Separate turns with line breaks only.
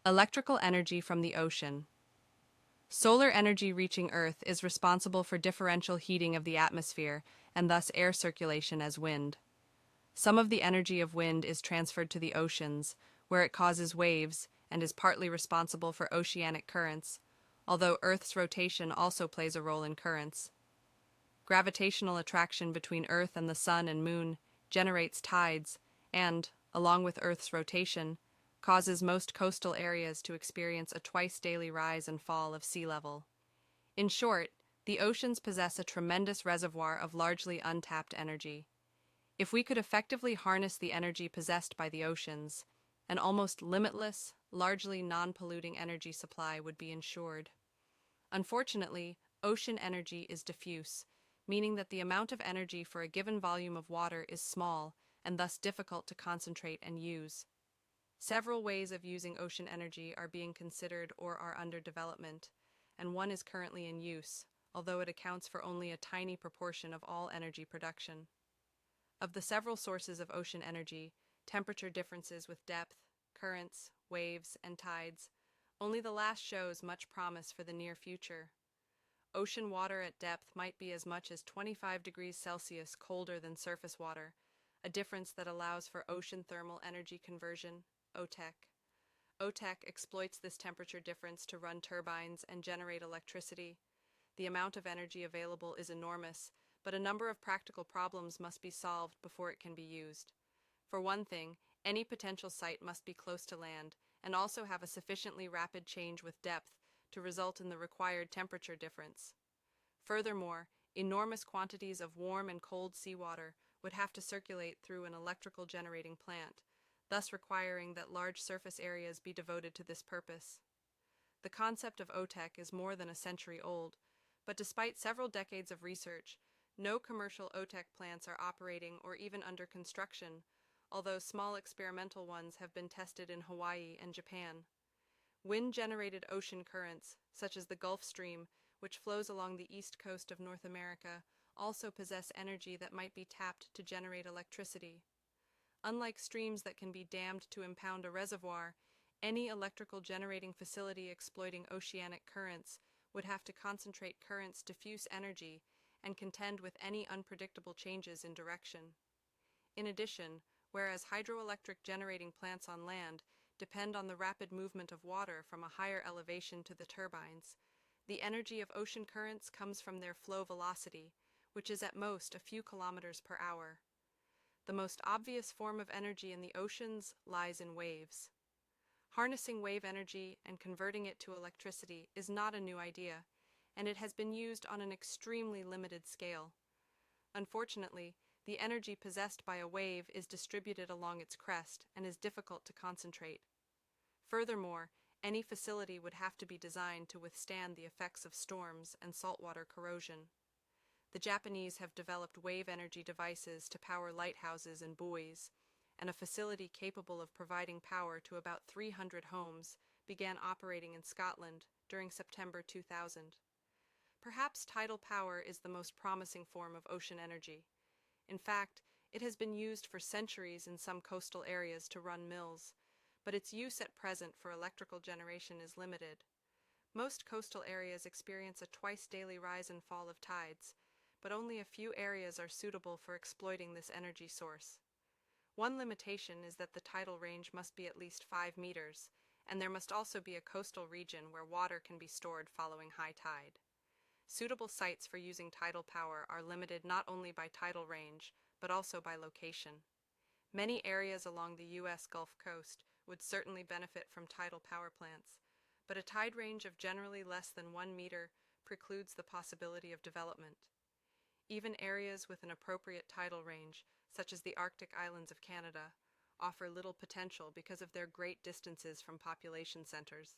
Electrical energy from the ocean. Solar energy reaching Earth is responsible for differential heating of the atmosphere and thus air circulation as wind. Some of the energy of wind is transferred to the oceans, where it causes waves and is partly responsible for oceanic currents, although Earth's rotation also plays a role in currents. Gravitational attraction between Earth and the Sun and Moon generates tides and, along with Earth's rotation, causes most coastal areas to experience a twice-daily rise and fall of sea level. In short, the oceans possess a tremendous reservoir of largely untapped energy. If we could effectively harness the energy possessed by the oceans, an almost limitless, largely non-polluting energy supply would be ensured. Unfortunately, ocean energy is diffuse, meaning that the amount of energy for a given volume of water is small and thus difficult to concentrate and use. Several ways of using ocean energy are being considered or are under development, and one is currently in use, although it accounts for only a tiny proportion of all energy production. Of the several sources of ocean energy, temperature differences with depth, currents, waves, and tides, only the last shows much promise for the near future. Ocean water at depth might be as much as 25 degrees Celsius colder than surface water, a difference that allows for ocean thermal energy conversion, OTEC. OTEC exploits this temperature difference to run turbines and generate electricity. The amount of energy available is enormous, but a number of practical problems must be solved before it can be used. For one thing, any potential site must be close to land and also have a sufficiently rapid change with depth to result in the required temperature difference. Furthermore, enormous quantities of warm and cold seawater would have to circulate through an electrical generating plant, thus requiring that large surface areas be devoted to this purpose. The concept of OTEC is more than a century old, but despite several decades of research, no commercial OTEC plants are operating or even under construction, although small experimental ones have been tested in Hawaii and Japan. Wind-generated ocean currents, such as the Gulf Stream, which flows along the east coast of North America, also possess energy that might be tapped to generate electricity. Unlike streams that can be dammed to impound a reservoir, any electrical generating facility exploiting oceanic currents would have to concentrate currents' diffuse energy and contend with any unpredictable changes in direction. In addition, whereas hydroelectric generating plants on land depend on the rapid movement of water from a higher elevation to the turbines, the energy of ocean currents comes from their flow velocity, which is at most a few kilometers per hour. The most obvious form of energy in the oceans lies in waves. Harnessing wave energy and converting it to electricity is not a new idea, and it has been used on an extremely limited scale. Unfortunately, the energy possessed by a wave is distributed along its crest and is difficult to concentrate. Furthermore, any facility would have to be designed to withstand the effects of storms and saltwater corrosion. The Japanese have developed wave energy devices to power lighthouses and buoys, and a facility capable of providing power to about 300 homes began operating in Scotland during September 2000. Perhaps tidal power is the most promising form of ocean energy. In fact, it has been used for centuries in some coastal areas to run mills, but its use at present for electrical generation is limited. Most coastal areas experience a twice-daily rise and fall of tides, but only a few areas are suitable for exploiting this energy source. One limitation is that the tidal range must be at least 5 meters, and there must also be a coastal region where water can be stored following high tide. Suitable sites for using tidal power are limited not only by tidal range, but also by location. Many areas along the U.S. Gulf Coast would certainly benefit from tidal power plants, but a tide range of generally less than 1 meter precludes the possibility of development. Even areas with an appropriate tidal range, such as the Arctic islands of Canada, offer little potential because of their great distances from population centers.